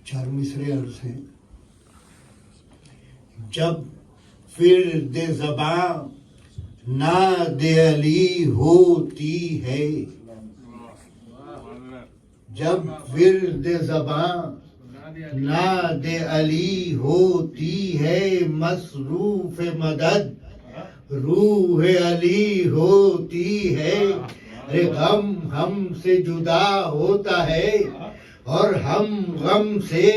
چار مصرے عرض ہیں. جب ورد زباں ناد علی ہوتی ہے، جب ورد زباں ناد علی ہوتی ہے، مصروف مدد روح علی ہوتی ہے. ارے غم ہم سے جدا ہوتا ہے اور ہم غم سے،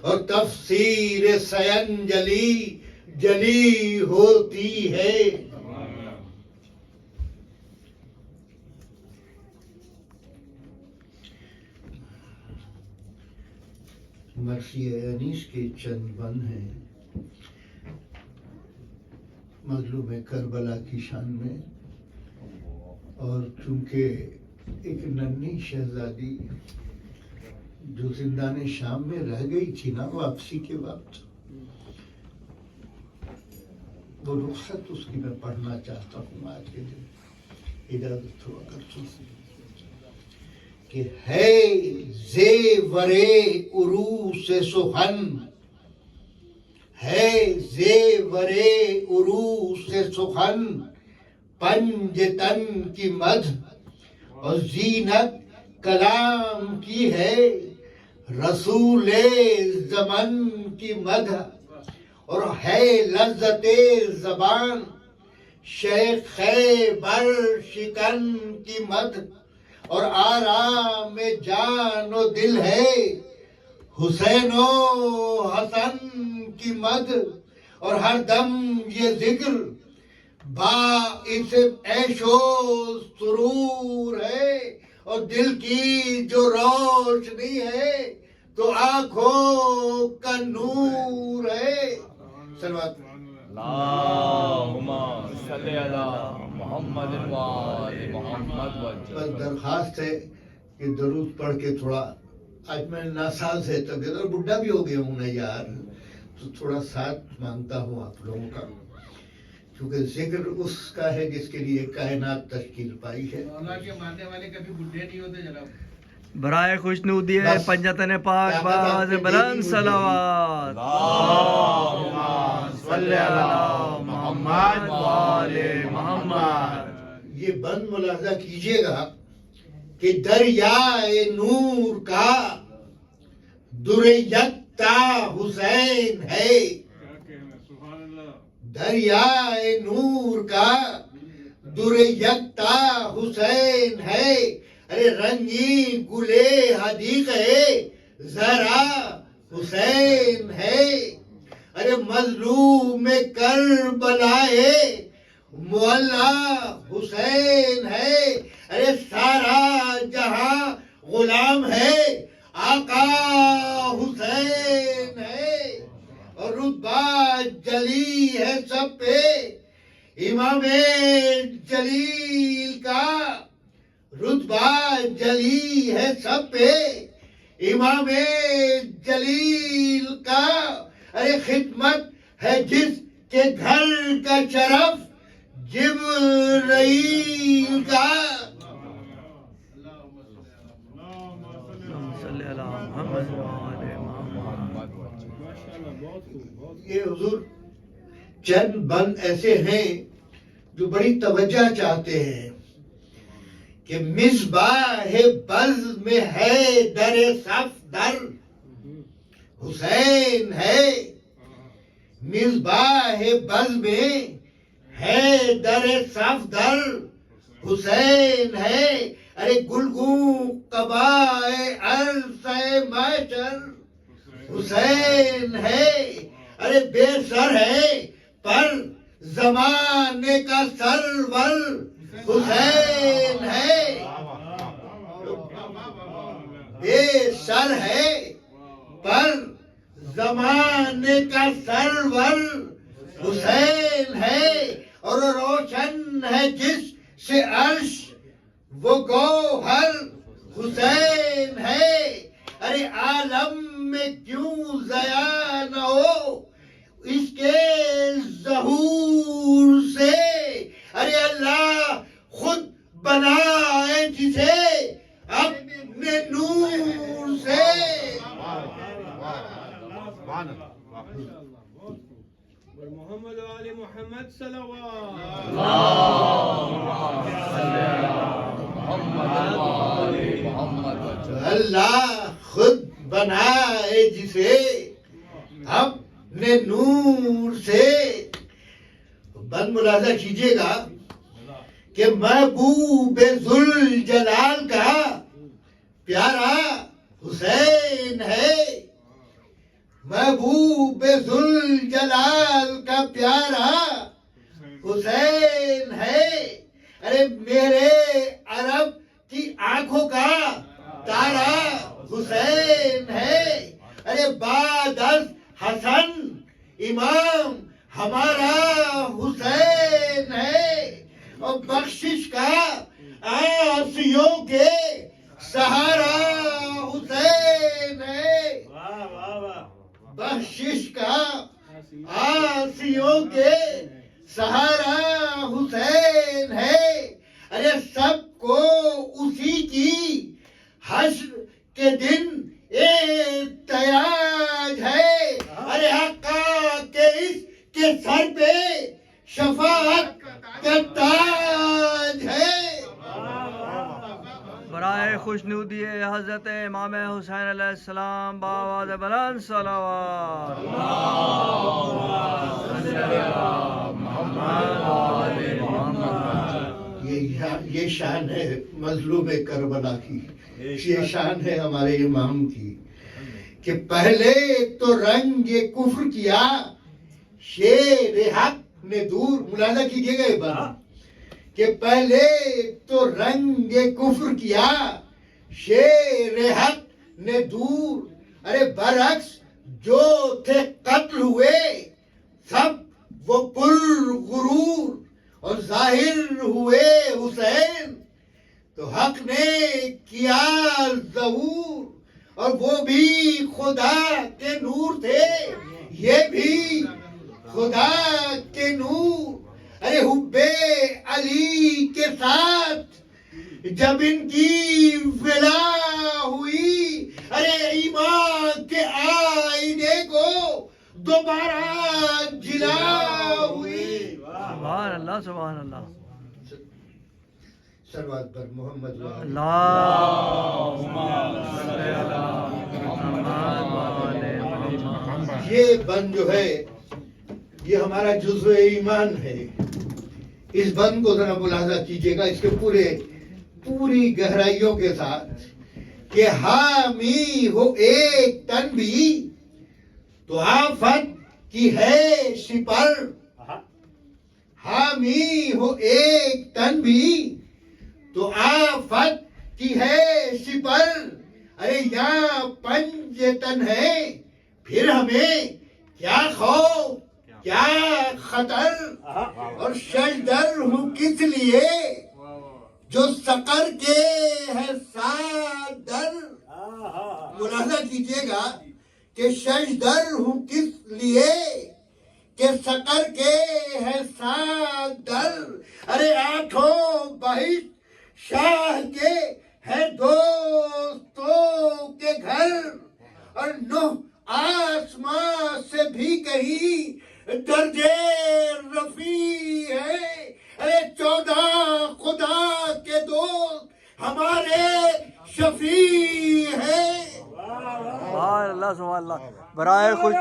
اور تفسیر سینجلی جلی ہوتی ہے. مرثیہ انیس کے چند بند ہیں مظلوم کربلا کی شان میں. اور چونکہ ایک ننھی شہزادی جو زندان شام میں رہ گئی تھی نا واپسی کے وقت، وہ رخصت اس کی میں پڑھنا چاہتا ہوں آج کے دن، اجازت ہو اگر تو، کہ ہے زیور عروس سخن، ہے زیور عروس سخن پنجتن کی مدح، اور زینت کلام کی ہے رسول زمن کی مدح. اور ہے لذت زبان شیخ خیبر شکن کی مدح، اور آرام جان و دل ہے حسین و حسن کی مدح. اور ہر دم یہ ذکر باعث عیش و سرور ہے، اور دل کی جو روشنی ہے تو آنکھوں کا نور ہے. صلوات اللہم صلی علی محمد و آل محمد. بس درخواست ہے کہ درود پڑھ کے تھوڑا، آج میں ناساز ہے طبیعت اور بڈھا بھی ہو گیا ہوں نا یار، تو تھوڑا ساتھ مانگتا ہوں آپ لوگوں کا، کیونکہ ذکر اس کا ہے جس کے لیے کائنات تشکیل پائی ہے. مولا کے ماننے والے کبھی بڈھے نہیں ہوتے جناب. برائے خوشنودی پنجتن پاک باز بلند صلوات. اللہم صلی علی محمد و آل محمد. یہ بند ملاحظہ کیجئے گا کہ دریائے نور کا در یکتا حسین ہے، دریائے نور کا در یکتا حسین ہے. ارے رنگی گلے حدیق ہے ذرا حسین ہے. ارے مظلوم کربلا ہے مولا حسین ہے. ارے سارا جہاں غلام ہے آقا حسین ہے. اور رتبہ جلی ہے سب پہ امام جلیل کا، رتبہ جلی ہے سب پہ امام جلیل کا. ارے خدمت ہے جس کے گھر کا شرف جبرائیل کا. یہ حضور چند بند ایسے ہیں جو بڑی توجہ چاہتے ہیں کہ مصباح بزم میں ہے در صفدر حسین ہے. مصباح بزم میں ہے در صفدر حسین ہے. ارے گلگوں قبائے عرصہ محشر حسین ہے. ارے بے سر ہے پر زمانے کا سرور حسین ہے. بے سر ہے پر زمانے کا سرور حسین ہے. اور روشن ہے جس سے عرش وہ گوہر حسین ہے. ارے عالم میں کیوں ضیاء نہ ہو اس کے ظہور سے. ارے اللہ خود بنائے جسے اپنے نور سے. محمد صلوات اللہ خود بنائے جسے اپنے نور سے. بند ملاحظہ کیجئے گا کہ محبوب ذوالجلال کا پیارا حسین ہے. محبوب ذوالجلال کا پیارا حسین ہے. ارے میرے عرب کی آنکھوں کا تارا حسین ہے. ارے بعد از حسن امام ہمارا حسین ہے. اور بخشش کا آسیوں کے سہارا حسین ہے. بخشش کا آسیوں کے سہارا حسین ہے. ارے سب کو اسی کی حشر کے دن احتیاج ہے. ارے آقا کے اس کے سر پہ شفاعت کا تاج ہے. برائے خوشنودی حضرت امام حسین علیہ السلام بآواز بلند صلوات. یہ شان ہے مظلوم کربلا کی. یہ شان ہے ہمارے امام کی کہ پہلے تو رنگ کفر کیا شیر حق نے دور. ملاحظہ کیجئے گا یہ بات کہ پہلے تو رنگ کفر کیا شیر حق نے دور. ارے برعکس جو تھے قتل ہوئے سب وہ پر غرور. اور ظاہر ہوئے حسین تو حق نے کیا ظہور. اور وہ بھی خدا کے نور تھے یہ بھی خدا کے نور. ارے حب علی کے ساتھ جب ان کی ولا ہوئی ارے ایمان کے آئینے کو دوبارہ جلا ہوئی. سبحان اللہ سبحان اللہ. صلوات پر محمد یہ بند جو ہے یہ ہمارا جزو ایمان ہے. اس بند کو ذرا ملاحظہ کیجئے گا اس کے پوری گہرائیوں کے ساتھ کہ حامی ہو ایک تن بھی تو آفت کی ہے سپر. حامی ہو ایک تن بھی تو آفت کی ہے سپر. ارے یہاں پنج تن ہے پھر ہمیں کیا خوف کیا خطر. اور شجدر ہوں کس لیے جو سقر کے ہے سات در. ملاحظہ کیجئے گا کہ شجدر ہوں کس لیے کہ سقر کے ہے سات در. ارے آٹھوں بہشت شاہ کے ہے دوستوں کے گھر. اور نو آسمان سے بھی کہیں درجے رفیع ہے. ارے 14 خدا کے دوست ہمارے شفیع ہے. سبحان اللہ سبحان اللہ. برائے خوش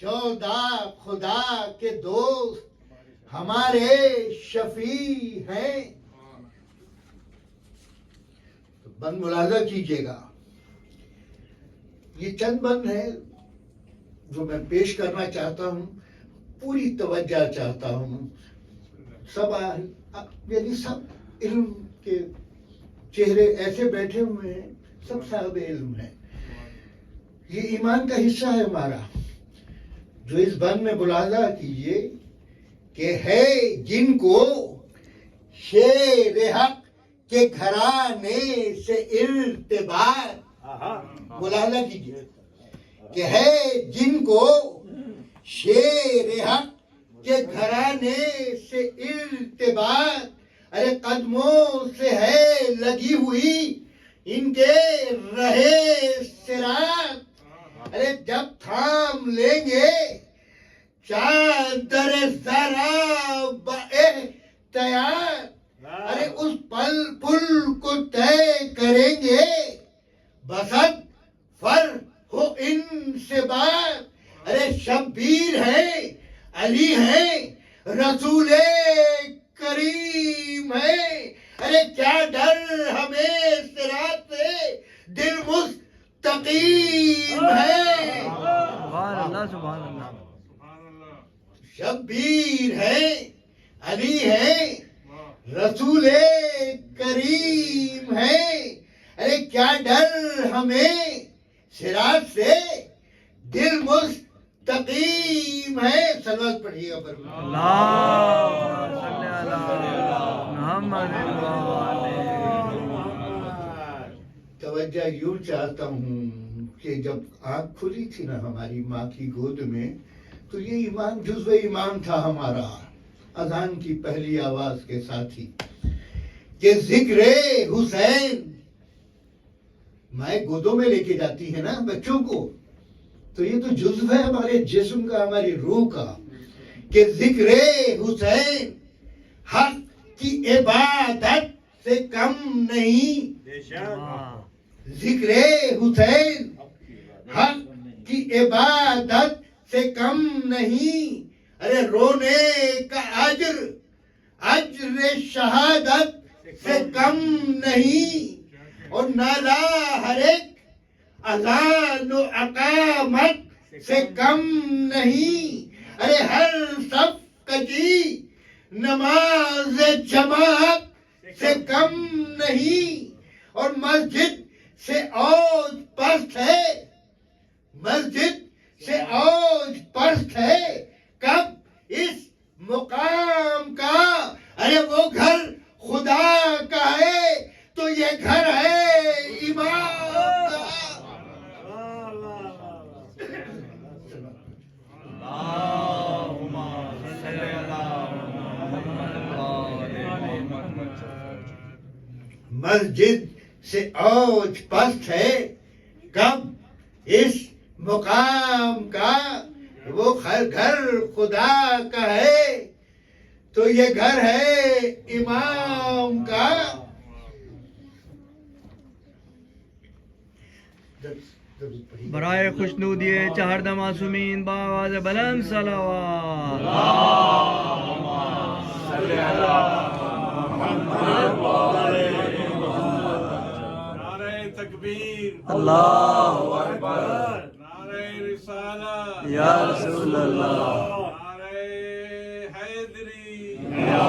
14 خدا کے دوست ہمارے شفیع ہیں. بند ملاحظہ کیجئے گا یہ چند بند ہے جو میں پیش کرنا چاہتا ہوں. پوری توجہ چاہتا ہوں. سب یعنی سب علم کے چہرے ایسے بیٹھے ہوئے ہیں سب صاحب علم ہیں. یہ ایمان کا حصہ ہے ہمارا جو اس بند میں ملاحظہ کیجئے کہ ہے جن کو شیر حق کے گھرانے سے ارتباط. ملاحظہ کیجئے کہ ہے جن کو شیر حق کے گھرانے سے ارتباط. ارے قدموں سے ہے لگی ہوئی ان کے رہے صراط، ارے جب تھام لیں گے چادر ذرا احتیاط، ارے اس پل کو طے کریں گے، بسط فر ہو ان سے بات، ارے شبیر ہے علی ہے رسول کریم ہے، ارے کیا ڈر ہمیں صراط سے دل مستقیم ہے، سبحان اللہ سبحان اللہ. شبیر ہے علی ہے رسول کریم ہے، ارے کیا ڈر ہمیں صراط سے دل مستقیم ہے. صلوات پڑھیے گا پر اللہم صلی علی محمد توجہ یوں چاہتا ہوں کہ جب آنکھ کھلی تھی نا ہماری ماں کی گود میں، تو یہ ایمان جزو ایمان تھا ہمارا اذان کی پہلی آواز کے ساتھ ہی کہ ذکر حسین مائیں گودوں میں لے کے جاتی ہے نا بچوں کو، تو یہ تو جزو ہے ہمارے جسم کا، ہماری روح کا، کہ ذکر حسین حق کی عبادت سے کم نہیں، ذکر حسین حق کی عبادت سے کم نہیں، ارے رونے کا اجر شہادت سے کم نہیں، اور نالا ہر ایک اذان و اقامت سے کم نہیں، ارے ہر صف کجی نماز جماعت سے کم نہیں، اور مسجد سے اوج پست ہے، مسجد سے اوج پست ہے، کب اس مقام کا، ارے وہ گھر خدا کا ہے تو یہ گھر ہے امام کا. مسجد سے اوج پست ہے، کب اس مقام کا، وہ گھر خدا کا ہے تو یہ گھر ہے امام کا. برائے خوشنودی چہردہ معصومین باواز بلند صلوات. نعرہ تکبیر، اللہ اکبر، نعرہ رسالہ یا رسول اللہ، نعرہ حیدری یا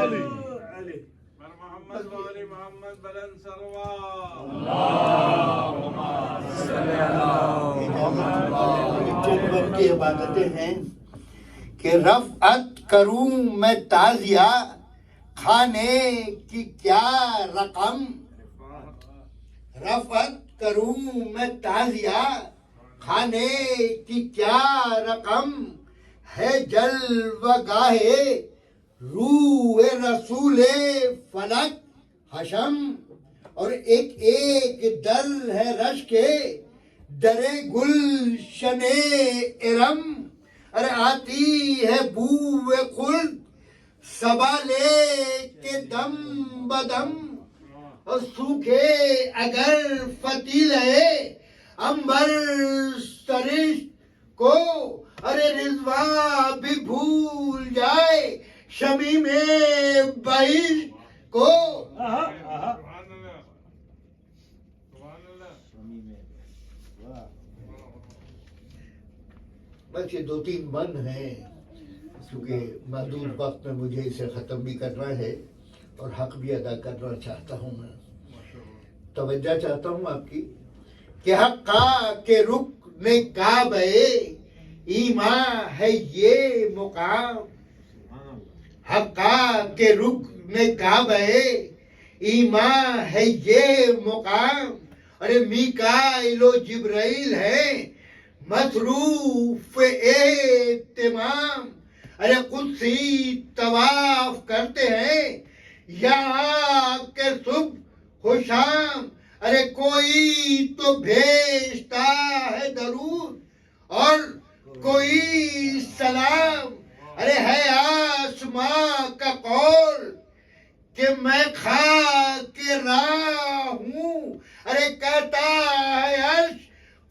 علی بر محمد و علی محمد بلند سروات. چند کی عبادتیں ہیں کہ رفعت کروں میں تازیہ کھانے کی کیا رقم، رفعت کروں میں تازیہ کھانے کی کیا رقم، ہے جلوہ گاہے روح رسول فلک حشم، اور ایک ایک در ہے رش کے در گلشن ارم، ارے آتی ہے بو خلد صبا لے کے دم بدم، اور سوکھے اگر فتیلے امبر سرشت کو، ارے رضوان بھی بھول جائے شمیم بہشت کو. سبحان اللہ، سبحان اللہ. بس یہ دو تین من ہیں، کیونکہ محدود وقت میں مجھے اسے ختم بھی کرنا ہے اور حق بھی ادا کرنا چاہتا ہوں. میں توجہ چاہتا ہوں آپ کی کہ حقا کے رکن کعبہ ایمان ہے یہ مقام، حقا کے رکن کعبہ ایمان ہے یہ مقام، ارے میکائیل و جبرائیل ہیں مصروف اہتمام، ارے قدسی طواف کرتے ہیں یہاں کے صبح ہو شام، ارے کوئی تو بھیجتا ہے درود اور کوئی سلام، ارے ہے آسماں کا قول کہ میں خاک راہ ہوں، ارے کہتا ہے عرش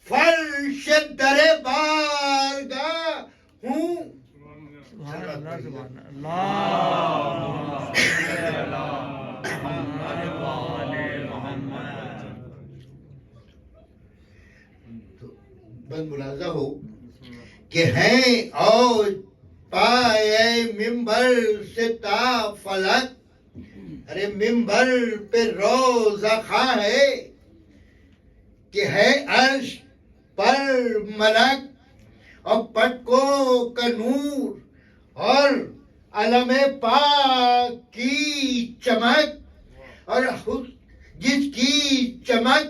فرش در بارگاہ ہوں. سبحان اللہ سبحان اللہ صلی علی محمد و آل محمد. تو بس ملاحظہ ہو کہ ہیں اور پائے ممبر سے تا فلک، ارے ممبر پہ روزہ خواں ہے کہ ہے عرش پر ملک، اور پٹکوں کا نور اور علم پاک کی چمک، اور جس کی چمک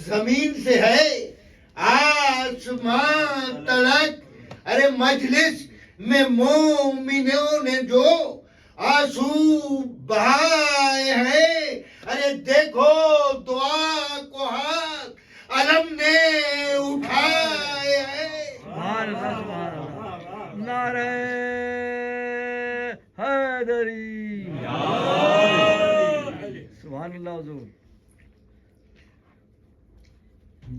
زمین سے ہے آسمان تلک، ارے مجلس میں مومنوں نے جو آنسو بہائے ہیں، ارے دیکھو دعا کو ہاتھ علم نے اٹھائے ہیں. سبحان اللہ سبحان اللہ. نعرہ حیدری. سبحان اللہ حضور.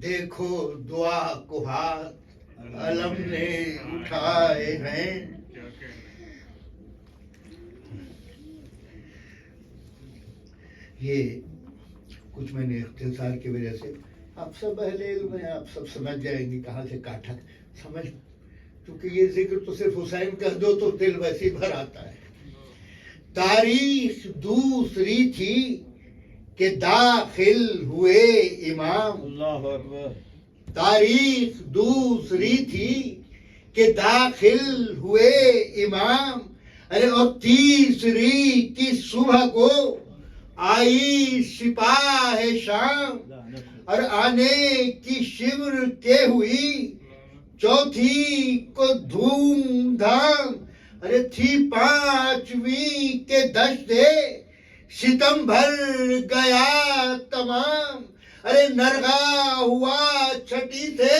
دیکھو دعا کو ہاتھ علم نے اٹھائے ہیں. یہ کچھ میں نے اختصار کی وجہ سے، آپ سب اہل علم ہیں، آپ سب سمجھ جائیں گے کہاں سے کاٹھا سمجھ، کیونکہ یہ ذکر تو صرف حسین کہہ دو تو دل ویسے ہی بھر آتا ہے. تاریخ دوسری تھی کہ داخل ہوئے امام، اللہ اکبر. تاریخ دوسری تھی کہ داخل ہوئے امام، ارے اور تیسری کی صبح کو آئی سپاہ شام، اور آنے کی شور کے ہوئی چوتھی کو دھوم دھام، ارے تھی پانچویں کے دشتے ستم بھر گیا تمام، ارے نرغا ہوا چھٹی سے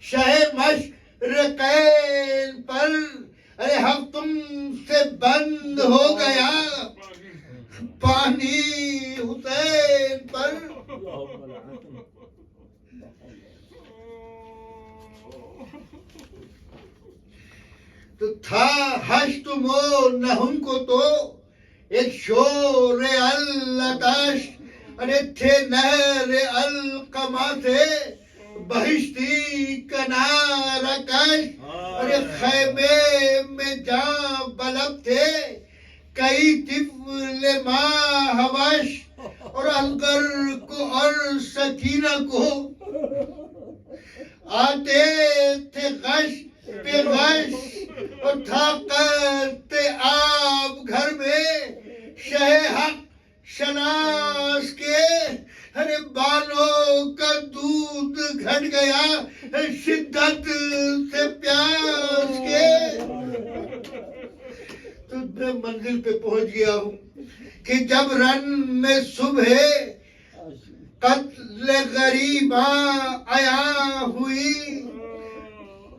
شہ مشرقین پر، ارے ہفتم سے بند ہو گیا پانی حسین پر. تو تھا ہشتم و نہم کو تو ایک شور العطش، ارے تھے نہر القما سے بہشتی کنارہ کش، ارے خیمے میں جاں بلب تھے کئی طفل ماہوش، اور اصغر کو اور سکینہ کو آتے تھے غش پہ غش، اور تھا قحط آب گھر میں شہ حق شناس کے، ارے بالوں کا دودھ گھٹ گیا شدت سے پیاس کے. تو میں منزل پہ پہنچ گیا ہوں کہ جب رن میں صبح قتل غریباں عیاں ہوئی،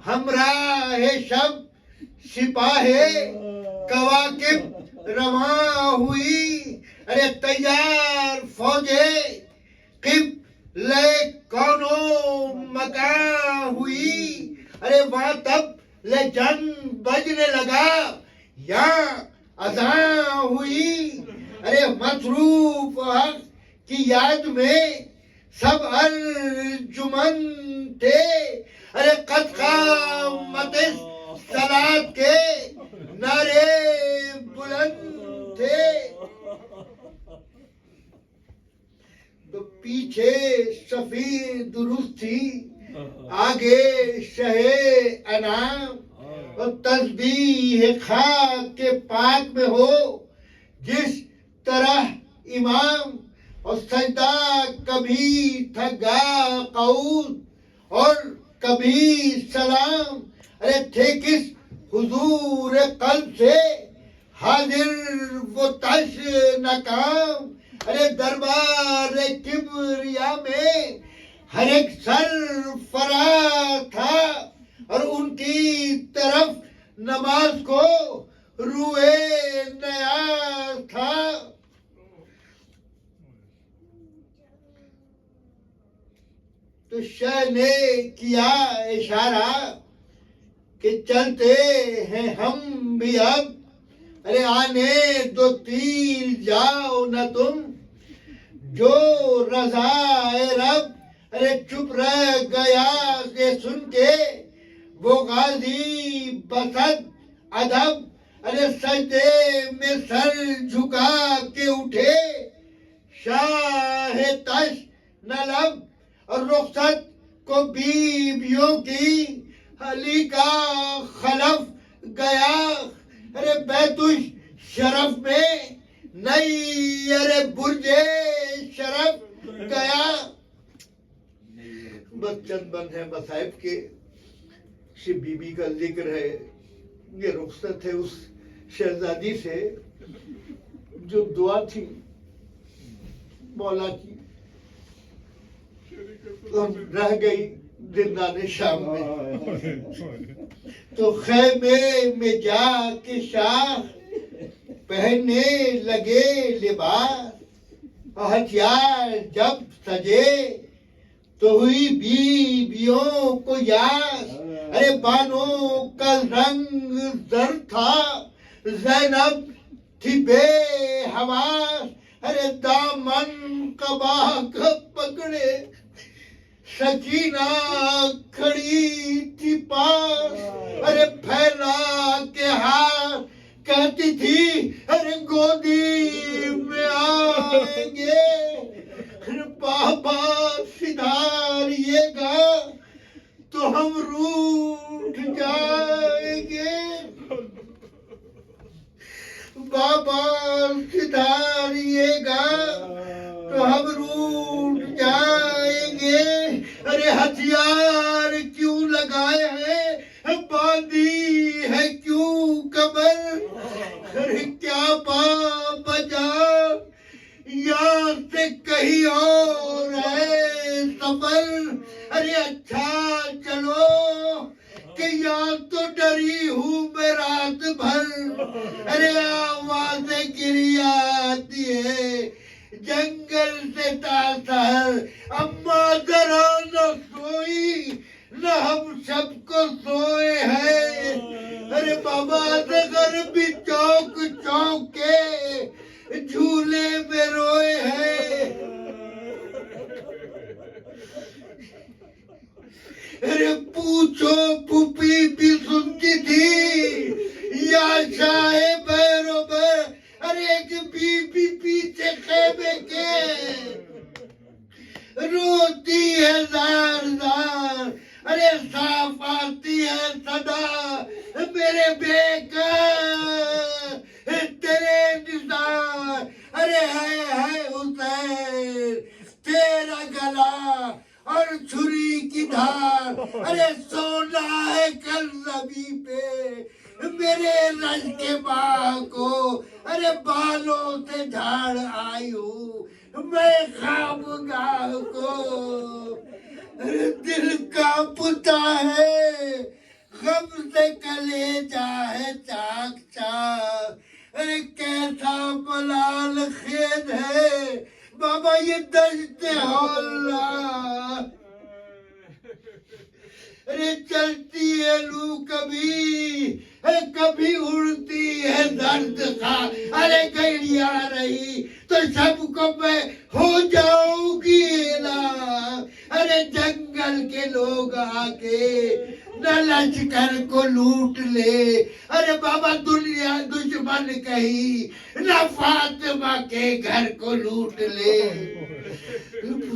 ہمراہ شب سپاہ کواکب رواں ہوئی، ارے تیار فوجیں قبلہ کونو مکاں ہوئی، ارے وہاں تب لے جنگ بجنے لگا یا اذاں ہوئی، ارے مصروف حق کی یاد میں سب انجمن تھے، ارے قد قامت صلاۃ کے نعرے بلند تھے. تو پیچھے صفی درست تھی، آگے شہ انعام، اور تسبیح خاک کے پاک میں ہو جس طرح امام، اور سجدہ کبھی تھا گا قعود اور کبھی سلام، ارے تھے کس حضور قلب سے حاضر وہ تش ناکام، ارے دربار کبریا میں ہر ایک سرفراز تھا اور ان کی طرف نماز کو روئے نیاز تھا. تو شاہ نے کیا اشارہ کہ چلتے ہیں ہم بھی اب. ارے آنے دو تیر جاؤ نہ تم جو رضا رب. ارے چپ رہ گیا یہ سن کے وہ غازی بسط ادب. ارے سجدے میں سر جھکا کے اٹھے شاہ تش نلب. اور رخصت کو بیویوں کی علی کا خلف گیا. ارے بیتش شرف میں نئی ارے برج شرف گیا. بس چند بند ہے مصائب کے. شیخ بی بی کا ذکر ہے. یہ رخصت ہے اس شہزادی سے جو دعا تھی مولا کی اور رہ گئی زندان شام میں. تو خیمے میں جا کے شاہ پہننے لگے لباس. ہتھیار جب سجے تو ہوئی بیویوں کو یاد. ارے بانوں کا رنگ زر تھا زینب تھی بے حواس. ارے دامن قبا پکڑے سکینہ کھڑی تھی پاس. ارے پھیلا کے ہاتھ کہتی تھی ارے گودی میں آئیں گے. بابا سدھاریے گا تو ہم روٹھ جائیں گے. بابا سدھاریے گا تو ہم روٹھ جائیں گے. ارے ہتھیار کیوں لگائے ہیں باندھی ہے کیوں کمر. ارے کیا بجا یہاں سے کہیں اور ہے سفر. ارے اچھا چلو کہ یہاں تو ڈری ہوں میں رات بھر. ارے آوازیں گری آتی ہے جنگل سے تاثر. اماں ذرا نہ سوئی نہ ہم سب کو سوئے ہیں. ارے بابا اصغر بھی چوک چوک کے جھولے میں روئے ہیں. ارے پوچھو پھوپھی بھی سنتی تھی یا شاہ بیرو بیر. ارے ایک بی بی پیچھے خیمے کے روتی ہے زار زار. ارے صاف آتی ہے صدا میرے بیکا تیرے نثار. ارے ہے حسین تیرا گلا اور چھری کی دھار. ارے سونا ہے کل زمین پہ میرے رج کے ماں کو. ارے بالوں سے جھاڑ آئی ہوں میں خواب گاہ کو. ارے دل کانپتا ہے غم سے کلیجہ ہے چاک چاک. ارے کیسا ملال خیز ہے بابا یہ دشت ہولا. ارے چلتی ہے لو کبھی کبھی اڑتی ہے درد خواہ. ارے گھڑیاں رہی تو سب کو میں ہو جاؤں گی اعلان. ارے جنگل کے لوگ آ کے نہ لشکر کو لوٹ لے. ارے بابا دنیا دشمن کہیں نہ فاطمہ کے گھر کو لوٹ لے.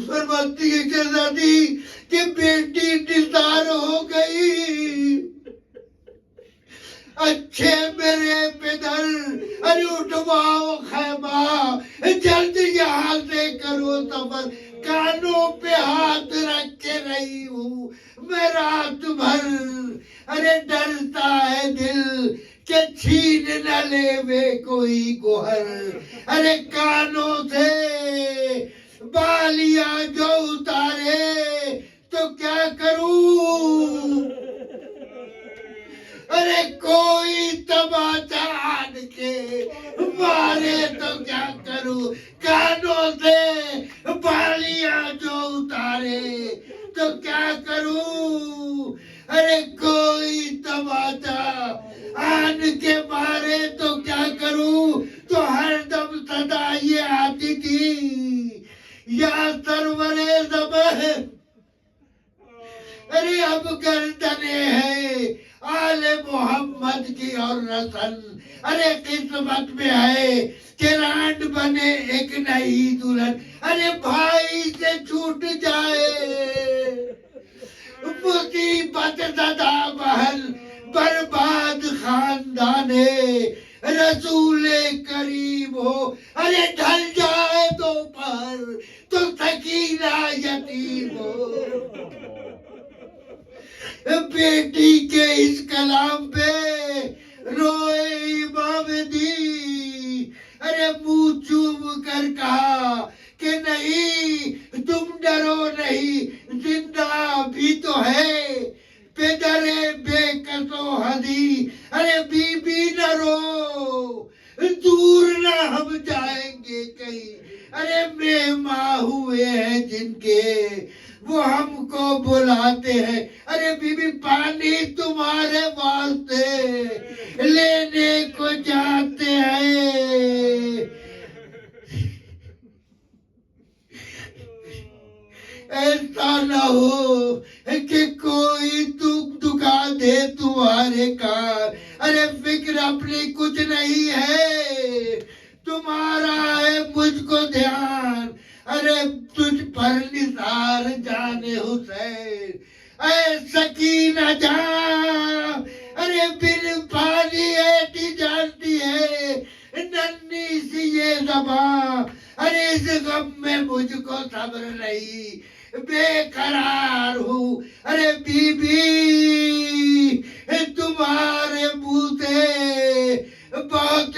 فرماتی ہے شہزادی کہ بیٹی نثار ہو گئی. اچھے میرے پدر ارے اٹھواؤ خیمہ جلد یہاں سے کرو سفر. کانوں پہ ہاتھ رکھ کے رہی ہوں میں رات بھر. ارے ڈرتا ہے دل کہ کہ چھین نہ لے وے کوئی گوہر ارے کانوں سے بالیاں جو اتارے تو کیا کروں ارے کوئی تماچا آن کے مارے تو کیا کروں کانوں سے بالیاں جو اتارے تو کیا کروں ارے کوئی تماچا آن کے مارے تو کیا کروں تو ہر دم صدا یہ آتی تھی یا سرور زبہ ارے اب گردنے ہیں آل محمد کی اور رسن ارے قسمت میں ہے کہ رانڈ بنے ایک نئی دلہن ارے بھائی سے چھوٹ جائے مصیبت زدہ محل برباد خاندان رسول کریم ہو ارے ڈھل جائے دوپہر تو سکینہ یتیم ہو بیٹی کے اس کلام پہ روئے امام دی ارے منہ چوم کر کہا کہ نہیں تم ڈرو نہیں زندہ بھی تو ہے پدرے بے کسو ہدی ارے بی بی نہ رو دور نہ ہم جائیں گے کہیں ارے مہماں ہوئے ہیں جن کے وہ ہم کو بلاتے ہیں ارے بی بی پانی تمہارے واسطے لینے کو جاتے ہیں ایسا نہ ہو کہ کوئی دکھا دے تمہارے کار ارے فکر اپنی کچھ نہیں ہے تمہارا ہے مجھ کو دھیان ارے تجھ پر نثار جان حسین اے سکینہ جان ارے بن پانی ایٹی جانتی ہے ننھی سی یہ زبان ارے اس غم میں مجھ کو صبر نہیں بے قرار ہوں ارے بی بی تمہارے منہ سے بہت